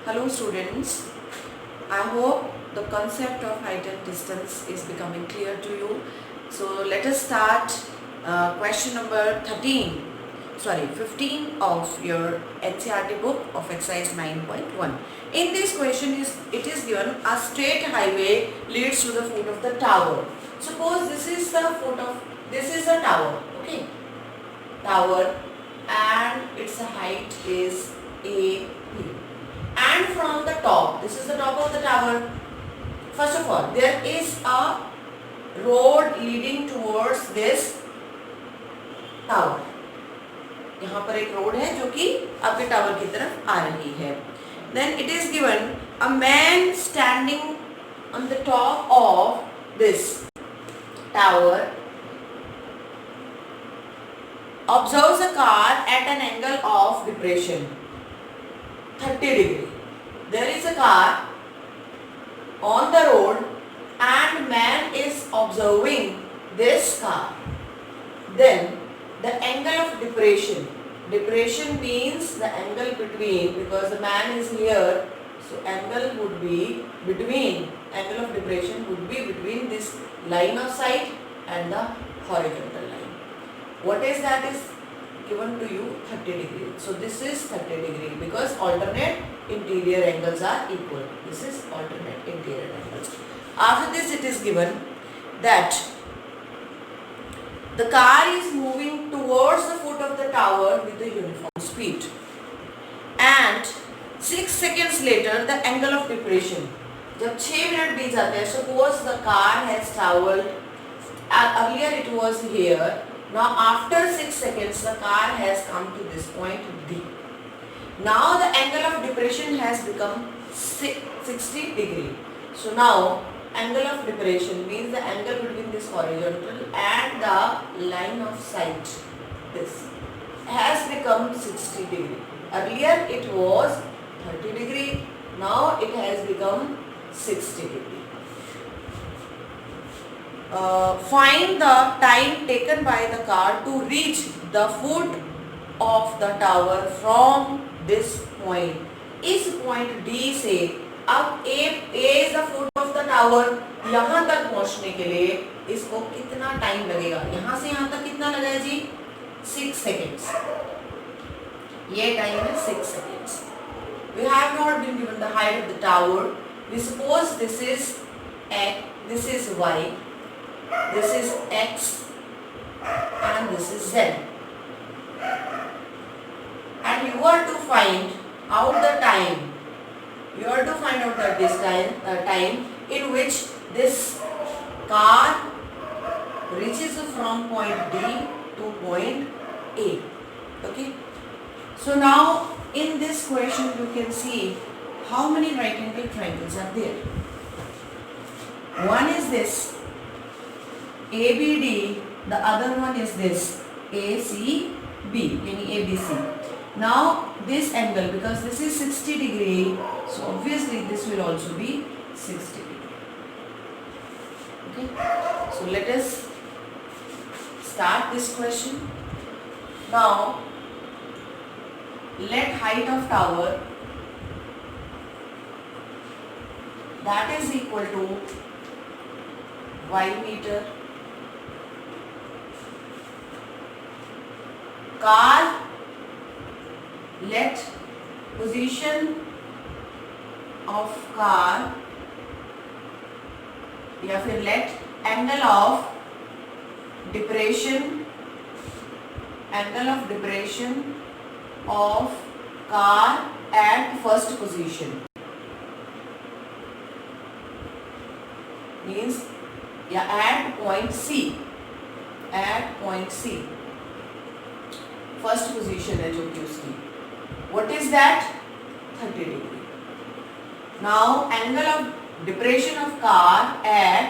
Hello students, I hope the concept of height and distance is becoming clear to you. So let us start question number 15 of your NCERT book of exercise 9.1. In this question it is given a straight highway leads to the foot of the tower. Suppose this is a tower, okay, tower, and its height is A, B. And from the top, this is the top of the tower. First of all, there is a road leading towards this tower. यहाँ पर एक road है जो कि आपके tower की तरफ आ रही है. Then it is given a man standing on the top of this tower observes a car at an angle of depression 30 degree. There is a car on the road and man is observing this car. Then the angle of depression. Depression means the angle between, because the man is here, so angle would be between, angle of depression would be between this line of sight and the horizontal line. What is that is given to you 30 degree. So this is 30 degree because alternate interior angles are equal. This is alternate interior angles. After this it is given that the car is moving towards the foot of the tower with a uniform speed. And 6 seconds later the angle of depression. जब 6 minute बीत जाते हैं, suppose the car has travelled, earlier it was here. Now after 6 seconds the car has come to this point D. Now the angle of depression has become 60 degree. So now angle of depression means the angle between this horizontal and the line of sight, this has become 60 degree. Earlier it was 30 degree. Now it has become 60 degree. Find the time taken by the car to reach the foot of the tower from this point. इस point D से अब A is the foot of the tower. यहाँ तक पहुँचने के लिए इसको कितना टाइम लगेगा? यहाँ से यहाँ तक कितना लगा है जी? 6 seconds. ये टाइम है 6 seconds. We have not been given the height of the tower. We suppose this is X, this is Y. This is X and this is Z, and you are to find out the time. You are to find out that this time in which this car reaches from point D to point A. Okay. So now in this question you can see how many right angle triangles are there. One is this ABD, the other one is this ACB, meaning ABC. Now this angle, because this is 60 degree, so obviously this will also be 60 degree. Okay, so let us start this question. Now let height of tower, that is equal to Y meter. Car, let position of car या फिर let angle of depression of car at first position, means at point C, first position है जो कि उसकी. What is that? 30 degree. Now angle of depression of car at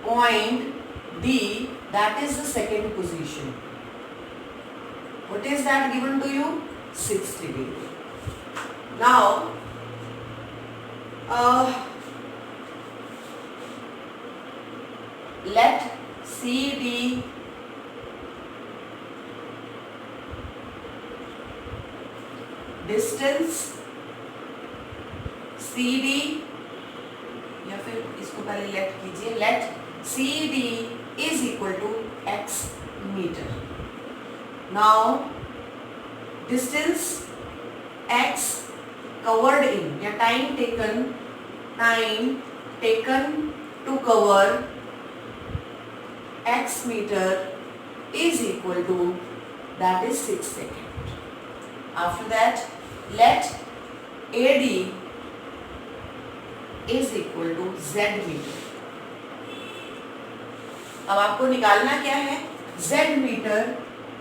point D, that is the second position. What is that given to you? 60 degree. Now let CD distance CD या फिर इसको पहले let कीजिए, let CD is equal to x meter. Now distance x covered in या time taken to cover x meter is equal to, that is 6 seconds. After that, let AD is equal to z meter. अब आपको निकालना क्या है, z metre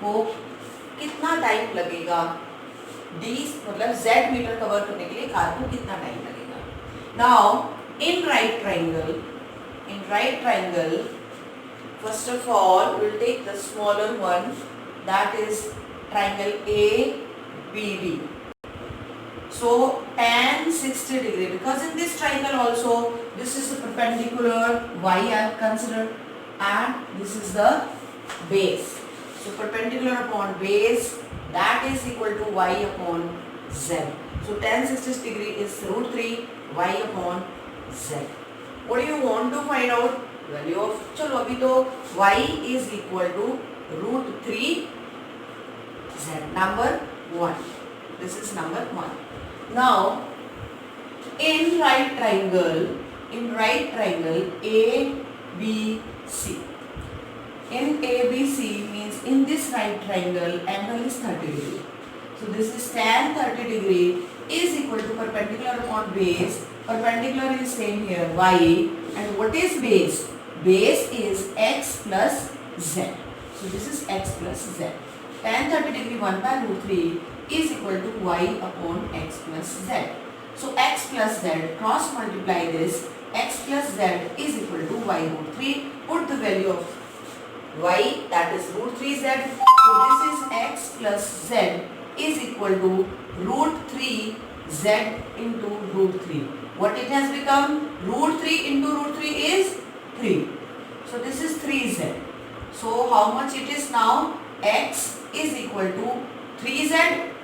को कितना time लगेगा, d मतलब z मीटर कवर करने के लिए कार को कितना टाइम लगेगा. Now in right triangle, first of all we will take the smaller one, that is triangle ABD. So tan 60 degree, because in this triangle also this is the perpendicular y I have considered and this is the base. So perpendicular upon base, that is equal to y upon z. So tan 60 degree is root 3 y upon z. What do you want to find out? Value of, चलो अभी तो y is equal to root 3 z, number 1. This is number 1. Now in right triangle ABC, in ABC means in this right triangle angle is 30 degree. So this is tan 30 degree is equal to perpendicular upon base. Perpendicular is same here y, and what is base? Base is x plus z. So this is x plus z. Tan 30 degree 1 by root 3 is equal to y upon x plus z. So x plus z, cross multiply this, x plus z is equal to y root 3. Put the value of y, that is root 3z. So this is x plus z is equal to root 3z into root 3. What it has become? Root 3 into root 3 is 3. So this is 3z. So how much it is now? X is equal to 3z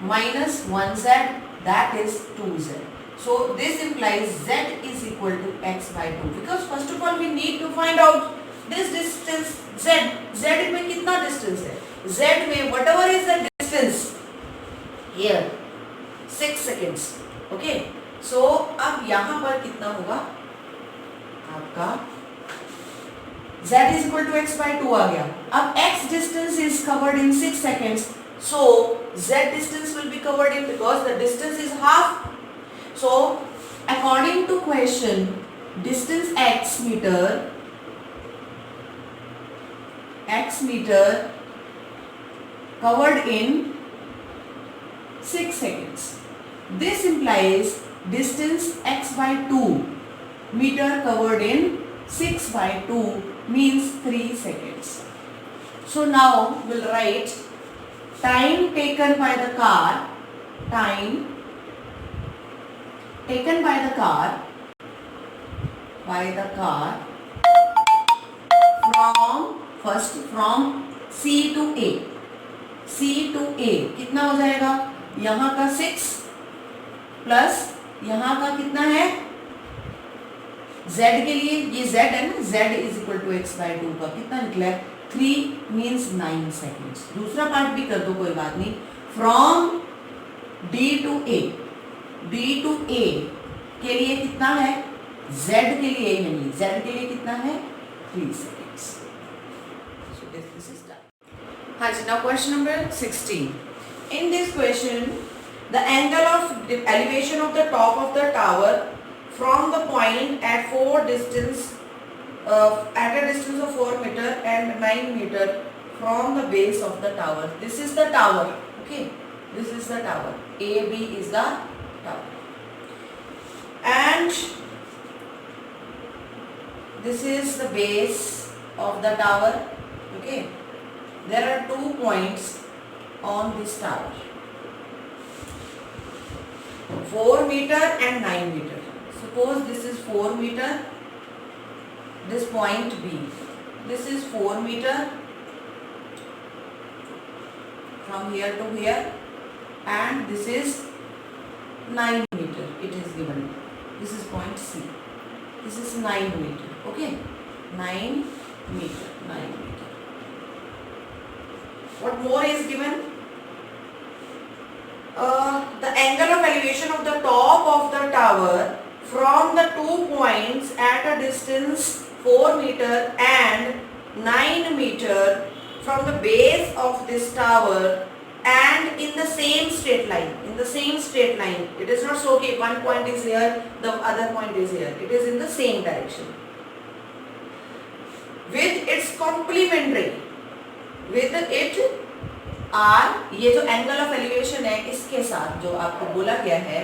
minus 1z, that is 2z. So this implies z is equal to x by 2, because first of all we need to find out this distance z. Z में कितना distance है? Z में whatever is the distance here 6 seconds. Okay. So अब यहाँ पर कितना होगा आपका, z is equal to x by 2 आ गया. अब x distance is covered in 6 seconds. So z distance will be covered in, because the distance is half. So according to question, distance x meter covered in 6 seconds. This implies distance x by 2 meter covered in 6 by 2 means 3 seconds. So now we'll write time taken by the car, from C to A. कितना हो जाएगा? यहाँ का 6 plus यहाँ का कितना है z के लिए, ये z है ना, z is equal to x by 2 का कितना निकला है? 3 मीन्स 9 सेकेंड्स. दूसरा पार्ट भी कर दो, कोई बात नहीं. फ्रॉम D to A के लिए कितना है? z के लिए नहीं, z के लिए कितना है? 3 seconds. So this is done. हाँ जी, now question number 16. In this question, the angle of the elevation of the top of the tower from the point at a distance of 4 meter and 9 meter from the base of the tower. This is the tower. Okay, this is the tower. AB is the tower, and this is the base of the tower. Okay, there are 2 points on this tower, 4 meter and 9 meter. Suppose this is 4 meter, this point B, this is 4 meter from here to here, and this is 9 meter. It is given. this is point C. This is 9 meter. Okay, 9 meter. 9 meter. What more is given? The angle of elevation of the top of the tower from the 2 points at a distance 4 meter and 9 meter from the base of this tower and in the same straight line. In the same straight line. It is not so okay, one point is here, the other point is here. It is in the same direction. With its complementary. With it are, ये जो angle of elevation है इसके साथ जो आपको बोला गया है,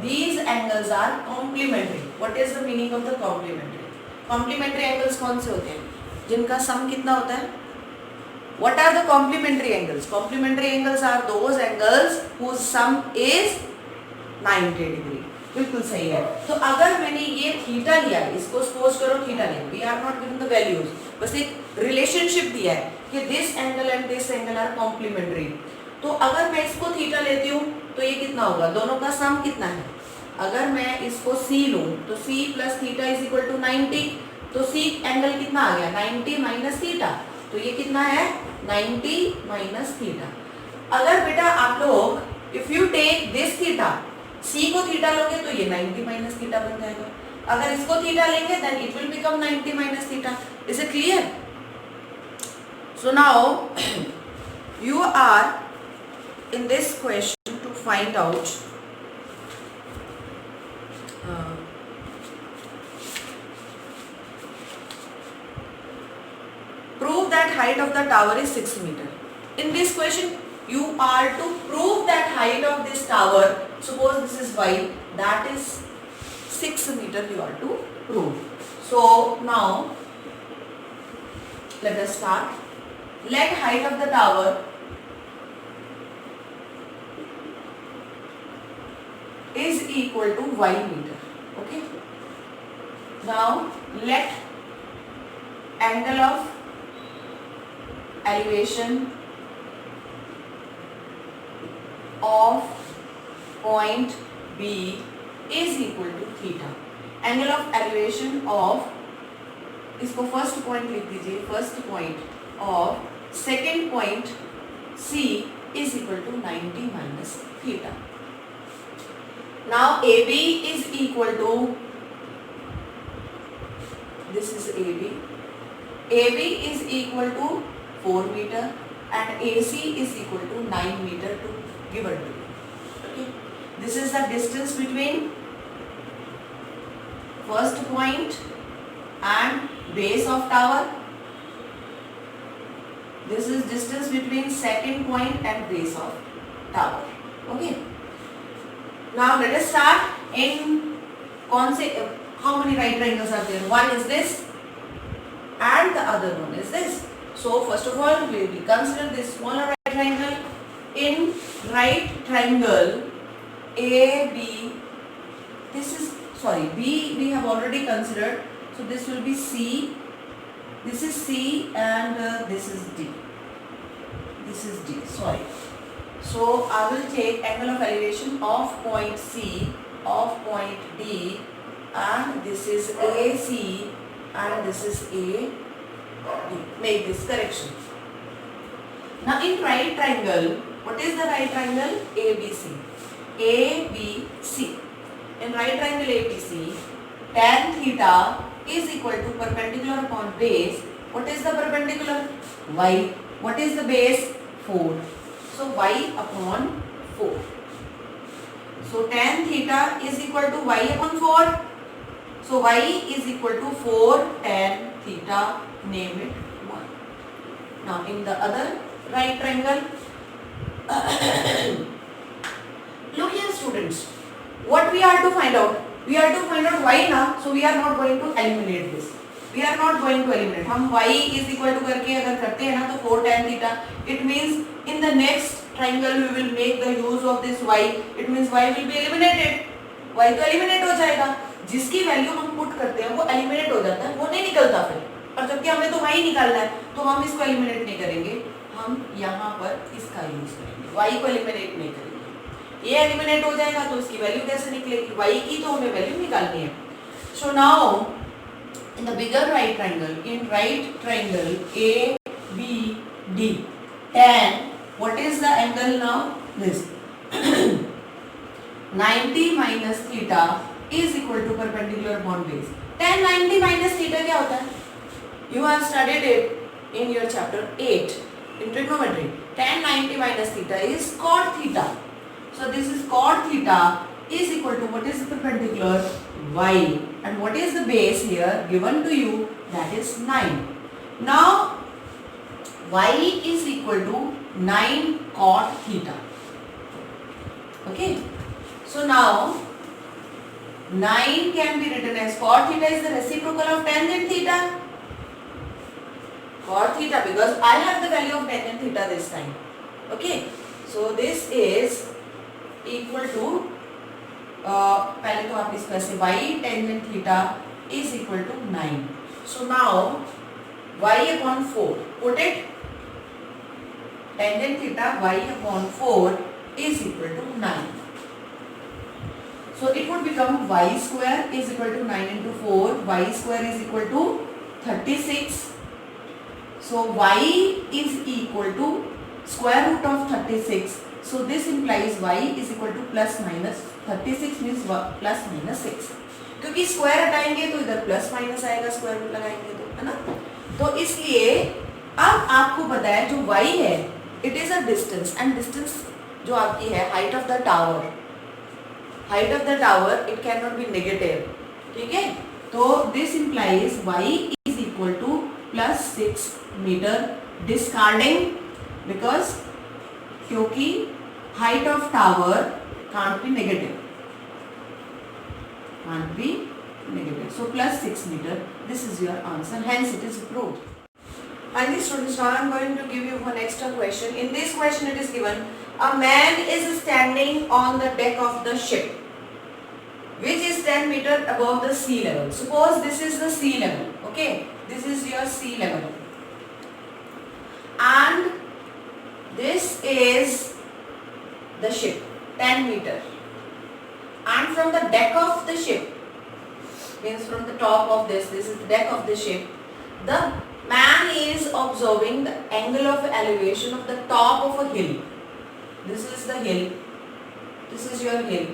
these angles are complementary. What is the meaning of the complementary? Complementary angles कौन से होते हैं? जिनका sum कितना होता है? What are the complementary angles? Complementary angles are those angles whose sum is 90 degree. बिल्कुल सही है. तो अगर मैंने ये थीटा लिया है, इसको सपोज करो थीटा लिया, we are not given the values, बस एक रिलेशनशिप दिया है कि this angle and this angle are complementary. तो अगर मैं इसको थीटा लेती हूँ तो ये कितना होगा? दोनों का सम कितना है? अगर मैं इसको C लूँ तो C plus theta is equal to 90. तो C एंगल कितना आ गया? 90 माइनस थीटा. तो ये कितना है? 90 माइनस थीटा. अगर बेटा आप लोग if you take this theta, C को थीटा लोगे तो ये 90 माइनस थीटा बन जाएगा. अगर इसको थीटा लेंगे then it will become 90 minus theta. Is it clear? So now you are in this question to find out prove that height of the tower is 6 meter. In this question you are to prove that height of this tower, suppose this is y, that is 6 meter you are to prove. So now let us start. Let height of the tower is equal to y meter. Okay. Now let angle of elevation of point B is equal to theta. Angle of elevation of, इसको first point लिख दीजिए, first point of second point C is equal to 90 minus theta. Now AB is equal to, this is AB. AB is equal to 4 meter and AC is equal to 9 meter to give or take. Okay. This is the distance between first point and base of tower. This is distance between second point and base of tower. Okay. Now let us start. In how many right triangles are there? One is this and the other one is this. So first of all we will consider this smaller right triangle. In right triangle AB, B we have already considered. So this will be C. This is C and this is D. This is D. Sorry. So I will take angle of elevation of point C, of point D, and this is AC and this is AD. Make this correction. Now in right triangle, what is the right triangle? ABC. ABC. In right triangle ABC, tan theta is equal to perpendicular upon base. What is the perpendicular? Y. What is the base? 4. So y upon 4. So tan theta is equal to y upon 4. So y is equal to 4 tan theta. Name it 1. Now in the other right triangle, look here students, what we are to find out? We are to find out y now, so we are not going to eliminate this. We are not going to eliminate. हम y is equal to करके अगर करते हैं ना तो 4 tan theta. It means in the next triangle we will make the use of this y. It means y will be eliminated. y तो eliminate हो जाएगा. जिसकी वैल्यू हम पुट करते हैं वो eliminate हो जाता है, वो नहीं निकलता फिर. और जबकि हमें तो y निकालना है, तो हम इसको eliminate नहीं करेंगे. हम यहाँ पर इसका यूज करेंगे. y को eliminate नहीं करेंगे. ये एलिमिनेट हो जाएगा तो इसकी वैल्यू कैसे निकलेगी, y की तो हमें वैल्यू निकालनी है. So now in the bigger right triangle, in right triangle ABD, tan, what is the angle now? This 90 minus theta is equal to perpendicular upon base. Tan 90 minus theta क्या होता है? You have studied it in your chapter 8 in trigonometry. Tan 90 minus theta is cot theta. So this is cot theta is equal to what is the perpendicular? Y. And what is the base here given to you? That is 9. Now y is equal to 9 cot theta. Okay. So now 9 can be written as cot theta is the reciprocal of tangent theta. Cot theta, because I have the value of tangent theta this time. Okay. So this is equal to पहले तो आप इसको ऐसे y tangent theta is equal to 9. So now y upon 4, put it, tangent theta y upon 4 is equal to 9. So it would become y square is equal to 9 into 4, y square is equal to 36. So y is equal to square root of 36. So this implies y is equal to plus minus 36 means plus minus 6. क्योंकि square हटाएंगे तो इधर plus minus आएगा, square root लगाएंगे तो, है ना. तो इसलिए अब आपको पता है जो y है it is a distance, and distance जो आपकी है height of the tower, height of the tower it can not be negative. ठीक है. तो this implies y is equal to plus 6 meter, discarding because क्योंकि height of tower can't be negative, so plus 6 meter, this is your answer, hence it is proved. And these students, now I am going to give you one extra question. In this question it is given, a man is standing on the deck of the ship which is 10 meter above the sea level. Suppose this is the sea level, okay, this is your sea level, and this is the ship 10 meter, and from the deck of the ship, means from the top of this is the deck of the ship, the man is observing the angle of elevation of the top of a hill. This is the hill, this is your hill,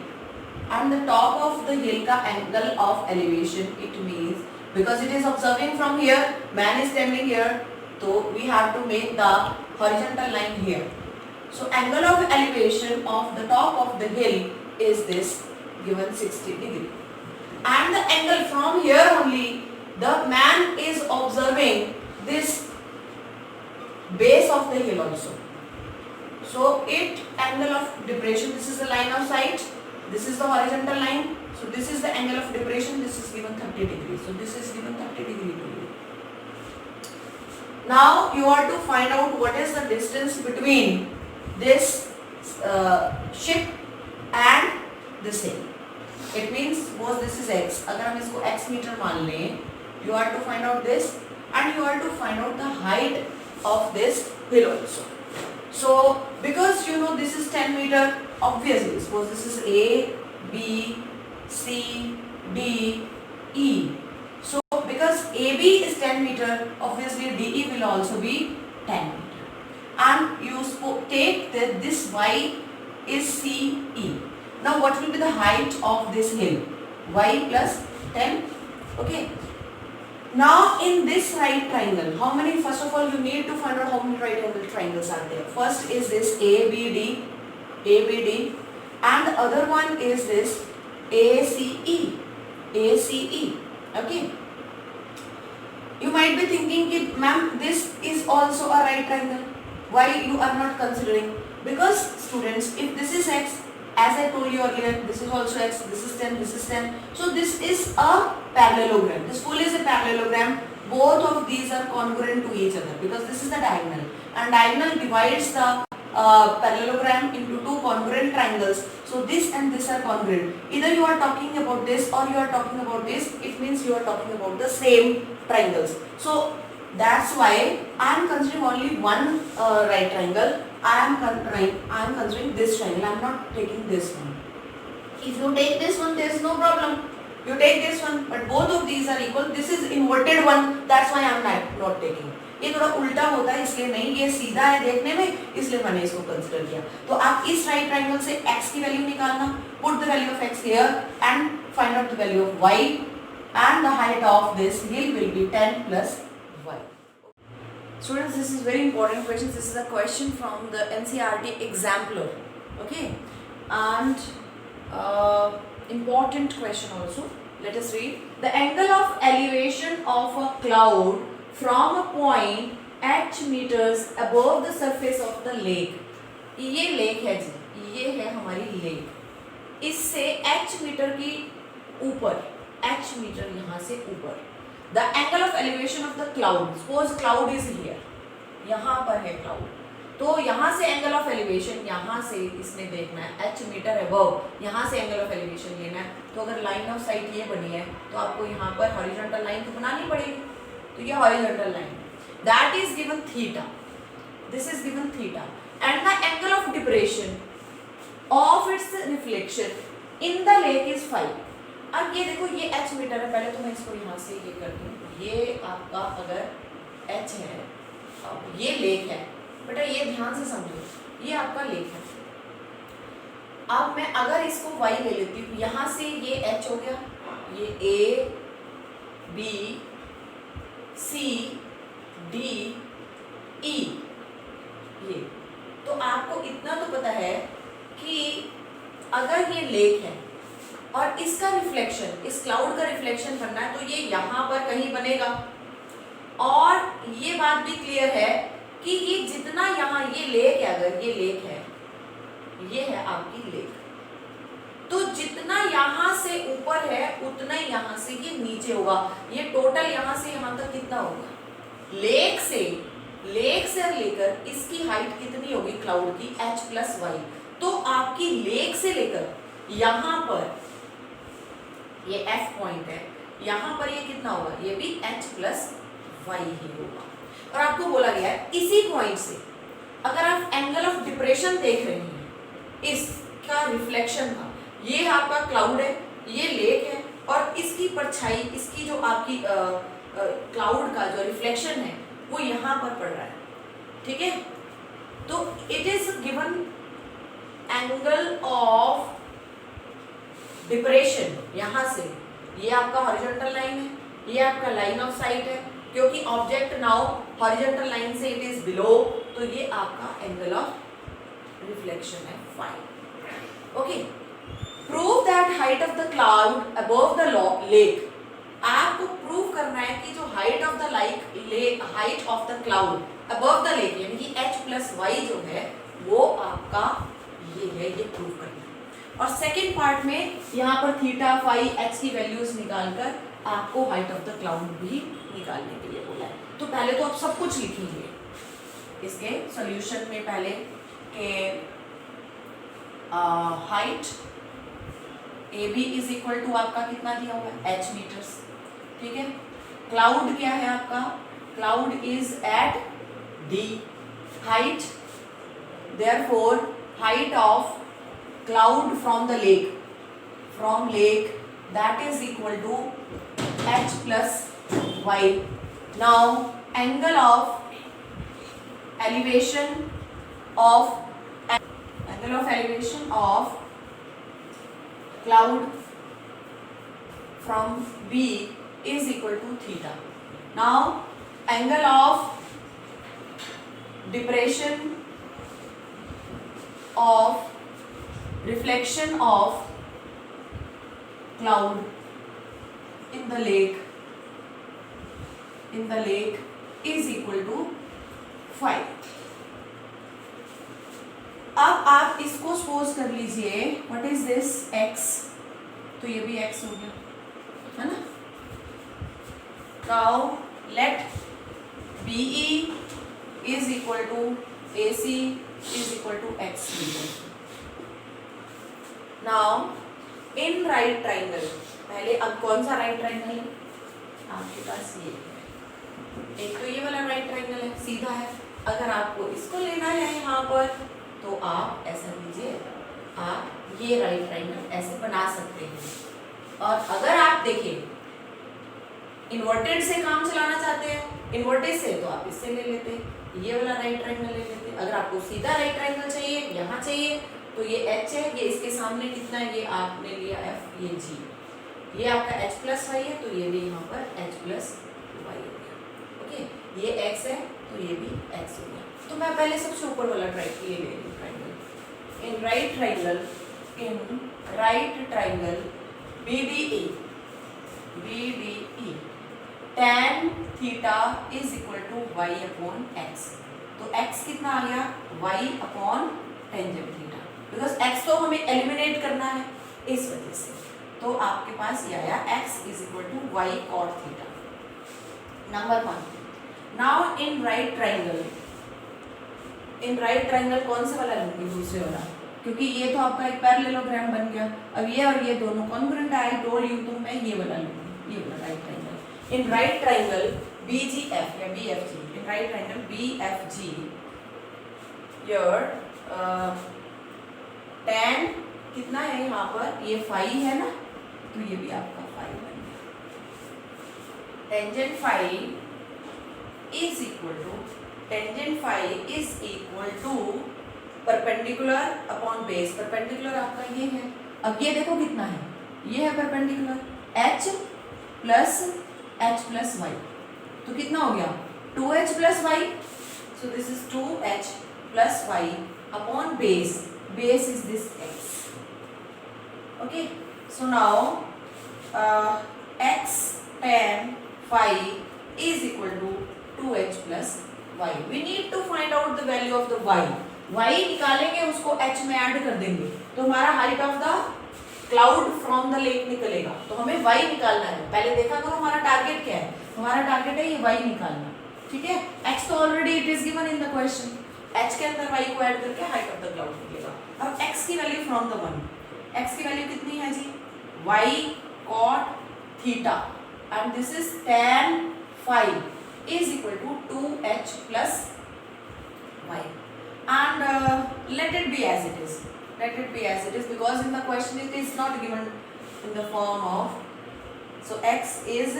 and the top of the hill ka angle of elevation, it means because it is observing from here, man is standing here, so we have to make the horizontal line here. So angle of elevation of the top of the hill is this, given 60 degree, and the angle from here only the man is observing this base of the hill also. So it angle of depression, this is the line of sight, this is the horizontal line, so this is the angle of depression, this is given 30 degree, so this is given 30 degree to you. Now you are to find out what is the distance between this ship and this hill. It means suppose this is x, अगर हम इसको x metre मान लें, you are to find out this, and you are to find out the height of this hill also. So because you know this is 10 meter, obviously suppose this is A, B, C, D, E. So because AB is 10 meter, obviously DE will also be 10 meter. And you take that this y is CE. Now what will be the height of this hill? Y plus 10. Okay. Now in this right triangle, how many, first of all you need to find out how many right angle triangles are there. First is this ABD, and the other one is this ACE. Okay. You might be thinking, ma'am, this is also a right triangle. Why you are not considering? Because students, if this is x, as I told you earlier, this is also x, this is 10, this is 10. So this is a parallelogram. This full is a parallelogram. Both of these are congruent to each other because this is the diagonal, and diagonal divides the parallelogram into two congruent triangles. So this and this are congruent. Either you are talking about this or you are talking about this. It means you are talking about the same triangles. So That's why I am considering only one right triangle. I am considering this triangle. I am not taking this one. If you take this one, there is no problem. You take this one, but both of these are equal. This is inverted one. That's why I am not taking. ये थोड़ा उल्टा होता है इसलिए नहीं, ये सीधा है देखने में इसलिए मैंने इसको कंसिडर किया. तो आप इस राइट ट्रायंगल से x की वैल्यू निकालना, put the value of x here and find out the value of y, and the height of this hill will be 10 plus y. Students, this is very important question. This is a question from the NCERT exemplar. Okay, and important question also. Let us read. The angle of elevation of a cloud from a point h meters above the surface of the lake. ये lake है जी, ये है हमारी lake. इससे h metre की ऊपर, h metre यहाँ से ऊपर. The angle of elevation of the cloud. Suppose cloud is here. यहाँ पर है cloud. तो यहाँ से एंगल ऑफ एलिवेशन, यहाँ से इसने देखना है h मीटर अबव, यहाँ से एंगल ऑफ एलिवेशन लेना है. तो अगर लाइन ऑफ साइट ये बनी है तो आपको यहाँ पर हॉरिजॉन्टल लाइन तो बनानी पड़ेगी. तो ये horizontal line, that is given theta. This is given theta and the angle of depression of its reflection in the lake is 5. अब ये देखो ये h मीटर है. पहले तो मैं इसको यहाँ से ये कर दूँ. ये आपका अगर h है, अब ये लेक है बेटा, ये ध्यान से समझो, ये आपका लेक है. अब मैं अगर इसको y ले लेती हूँ, यहाँ से ये h हो गया, ये a b c d e, ये तो आपको इतना तो पता है कि अगर ये लेक है और इसका रिफ्लेक्शन, इस क्लाउड का रिफ्लेक्शन करना है तो ये यहाँ पर कहीं बनेगा. और ये बात भी क्लियर है कि ये जितना यहाँ ये लेक है, अगर ये लेक है, ये है आपकी लेक, तो जितना यहाँ से ऊपर है उतना ही यहाँ से ये नीचे होगा. ये टोटल यहाँ से यहाँ तक कितना होगा, लेक से लेकर इसकी हाइट कितनी होगी क्लाउड की, h प्लस वाई. तो आपकी लेक से लेकर यहाँ पर ये f पॉइंट है, यहाँ पर ये कितना होगा, ये भी h प्लस वाई ही होगा. और आपको बोला गया है इसी पॉइंट से अगर आप एंगल ऑफ डिप्रेशन देख रहे हैं, इसका रिफ्लेक्शन का, ये आपका क्लाउड है, ये लेक है, और इसकी परछाई, इसकी जो आपकी क्लाउड का जो रिफ्लेक्शन है वो यहाँ पर पड़ रहा है. ठीक है, तो it is given angle of depression. यहाँ से ये आपका हॉरिजॉन्टल लाइन है, ये आपका लाइन ऑफ साइट है, क्योंकि ऑब्जेक्ट नाउ हॉरिजॉन्टल लाइन से इट इज बिलो, तो ये आपका एंगल ऑफ रिफ्लेक्शन है 5. Okay, prove that height of the cloud above the lake. आपको प्रूव करना है कि जो height of the lake, height of the cloud above the lake, यानी कि h प्लस वाई जो है वो आपका ये है, ये प्रूव करना है. और सेकेंड पार्ट में यहाँ पर थीटा फाई h की वैल्यूज निकालकर आपको हाइट ऑफ द क्लाउड भी निकालने के लिए बोला है. तो पहले तो आप सब कुछ लिखेंगे इसके सॉल्यूशन में, पहले के height A B is equal to आपका कितना दिया हुआ है, h मीटर्स. ठीक है, क्लाउड क्या है आपका, cloud is at d height, therefore height of cloud from the lake, from lake, that is equal to h plus y. Now angle of elevation of cloud from B is equal to theta. Now angle of depression of reflection of cloud in the lake is equal to 5. अब आप इसको suppose कर लीजिए, what is this x, तो ये भी x हो गया है ना. Now let BE is equal to AC is equal to x metre. Now in right triangle, पहले अब कौन सा राइट ट्राइंगल है आपके पास, ये एक तो ये वाला राइट ट्रायंगल है, सीधा है। अगर आपको इसको लेना है यहाँ पर तो आप ऐसा लीजिए, आप ये राइट ट्रायंगल ऐसे बना सकते हैं। और अगर आप देखिए इन्वर्टेड से काम चलाना चाहते हैं, इन्वर्टेड से, तो आप इससे ले लेते, ये वाला राइट ट्रायंगल ले लेते। अगर आपको सीधा राइट ट्रायंगल चाहिए, यहाँ चाहिए, तो ये H है, ये इसके सामने कितना है, ये आपने लिया F, ये G, ये आपका H प्लस वाई है, तो ये भी यहाँ पर H प्लस वाई हो गया। ओके, ये X है तो ये भी X हो गया। तो मैं पहले सबसे ऊपर वाला ट्रायंगल ले रही हूँ, triangle in right triangle, in right triangle BDE, BDE tan theta is equal to y upon x। तो x कितना आ गया, y upon tangent theta, because x तो हमें एलिमिनेट करना है इस वजह से। तो आपके पास ये आया x इज equal to y cot theta. Number 1, now in right triangle, in right triangle कौन सा वाला लूंगी, दूसरे वाला, क्योंकि ये तो आपका एक पैरेललोग्राम बन गया। अब ये और ये दोनों कॉन्ग्रुएंट आई टोल्ड यू, तो मैं ये वाला लूंगी, ये वाला right triangle. In right triangle BGF या BFG, in right triangle BFG, your tan कितना है यहाँ पर, ये फाई है ना, तो ये भी आपका फाई बन गया। Tangent phi is equal to, tangent phi is equal to perpendicular upon base. Perpendicular आपका ये है, अब ये देखो कितना है, ये है perpendicular H plus H plus y, तो कितना हो गया 2H plus y. So this is 2H plus y upon base, base is this X। Okay, so now X tan phi is equal to 2H plus y. We need to find out the value of the y. y निकालेंगे, उसको H में add कर देंगे, तो हमारा height of the cloud from the lake निकलेगा। तो हमें y निकालना है। पहले देखा करो हमारा टारगेट क्या है, हमारा टारगेट है ये y निकालना, ठीक है। x तो already it is given in the question, h के अंदर y को ऐड करके हाइट ऑफ द क्लाउड निकलेगा। अब x की वैल्यू फ्रॉम द 1, x की वैल्यू कितनी है जी, y cot theta, and this is tan phi is equal to 2H plus y, and let it be as it is. Let it be as it is, because in the question it is not given in the form of, so x is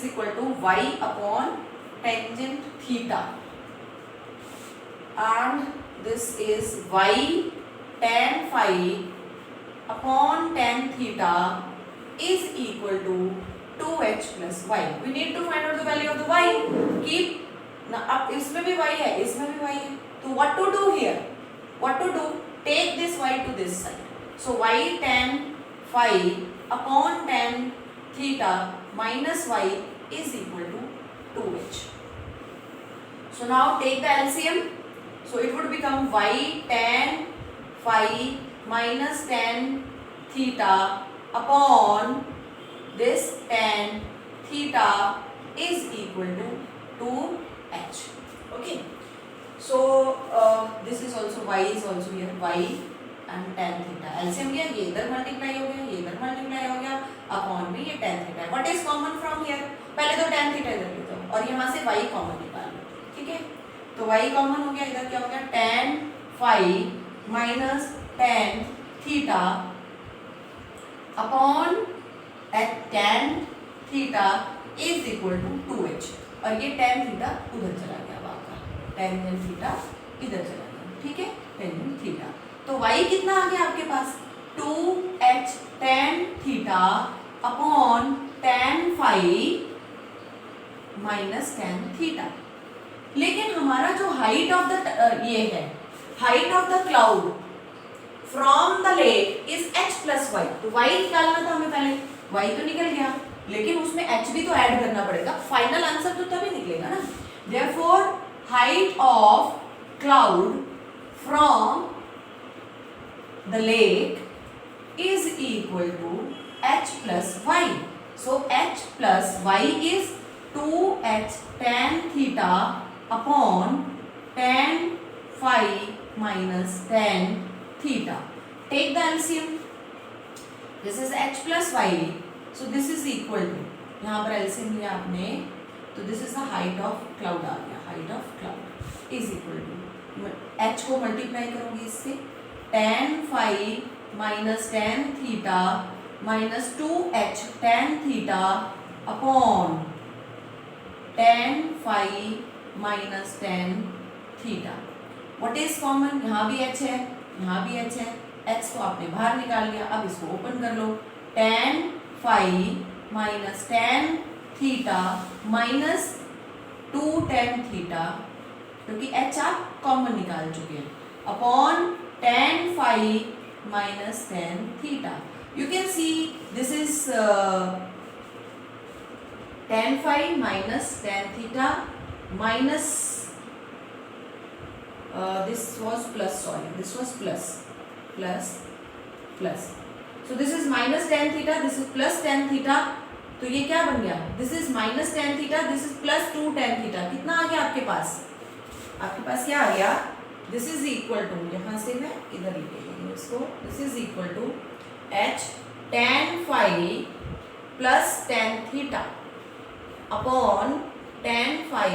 equal to y upon tangent theta, and this is y tan phi upon tan theta is equal to 2H plus y. We need to find out the value of the y. Keep now, अब इसमें भी y है, इसमें भी y है, तो what to do here? What to do? Take this y to this side. So y tan phi upon tan theta minus y is equal to 2H. So now take the LCM. So it would become y tan phi minus tan theta upon this tan theta is equal to 2H. Okay. So this is also y is also here, y and tan theta, LCM लिया, ये इधर multiply हो गया, ये इधर multiply हो गया, upon में ये tan theta। What is common from here, पहले तो tan theta इधर ले जाओ और यहाँ से y कॉमन निकाल लो, ठीक है। तो y कॉमन हो गया, इधर क्या हो गया tan phi minus tan theta upon tan theta is equal to 2H, और ये tan theta उधर चला गया, टेंजेंट थीटा इधर चला गया, ठीक है, टेंजेंट थीटा। तो y कितना आ गया आपके पास 2H tan theta upon tan phi minus tan theta. लेकिन हमारा जो हाइट ऑफ द ये है, height of the cloud from the lake is h plus y, तो y निकालना था हमें पहले, y तो निकल गया, लेकिन उसमें h भी तो ऐड करना पड़ेगा, फाइनल आंसर तो तभी निकलेगा ना। Therefore height of cloud from the lake is equal to h plus y. So h plus y is 2h tan theta upon tan phi minus tan theta. Take the LCM. This is h plus y. So this is equal to यहाँ पर LCM लिया आपने, तो this is the height of cloud आ गया, height of cloud is equal to, h को multiply करोगे इससे, tan phi minus tan theta minus 2h tan theta upon tan phi minus tan theta. What is common, यहाँ भी h है, यहाँ भी h है, h को आपने बाहर निकाल लिया, अब इसको ओपन कर लो, tan phi minus tan theta minus 2 tan theta, क्योंकि h आप कॉमन निकाल चुके हैं, upon tan phi minus tan theta. You can see this is tan phi minus tan theta minus this was plus, sorry, this was plus, so this is minus tan theta, this is plus tan theta, तो ये क्या बन गया, this is minus tan theta, this is plus 2 tan theta, कितना आ गया आपके पास, क्या आ गया, this is equal to, यहाँ से मैं इधर लिखेंगे इसको, this is equal to h tan phi plus tan theta upon tan phi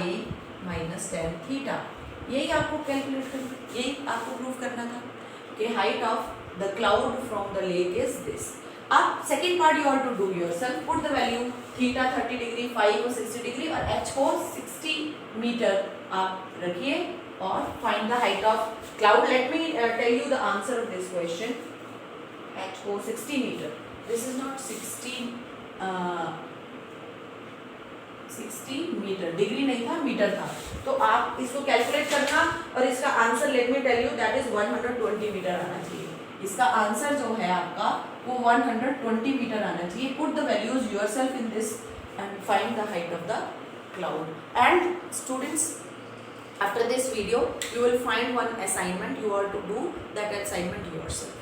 minus tan theta। यही आपको कैलकुलेट करना, यही आपको प्रूव करना था कि height of the cloud from the lake is this. अब second part you have to do yourself, put the value theta 30 degree, phi को 60 डिग्री और एच को 60 मीटर आप रखिए और find the height of cloud. Let me tell you the answer of this question. H को 60 metre, this is not 60 metre, degree नहीं था, metre था, तो आप इसको कैलकुलेट करना और इसका answer let me tell you that is 120 metre आना चाहिए। इसका आंसर जो है आपका वो 120 मीटर आना चाहिए। Put the values yourself in this and find the height of the cloud. And students, after this video you will find one assignment, you are to do that assignment yourself.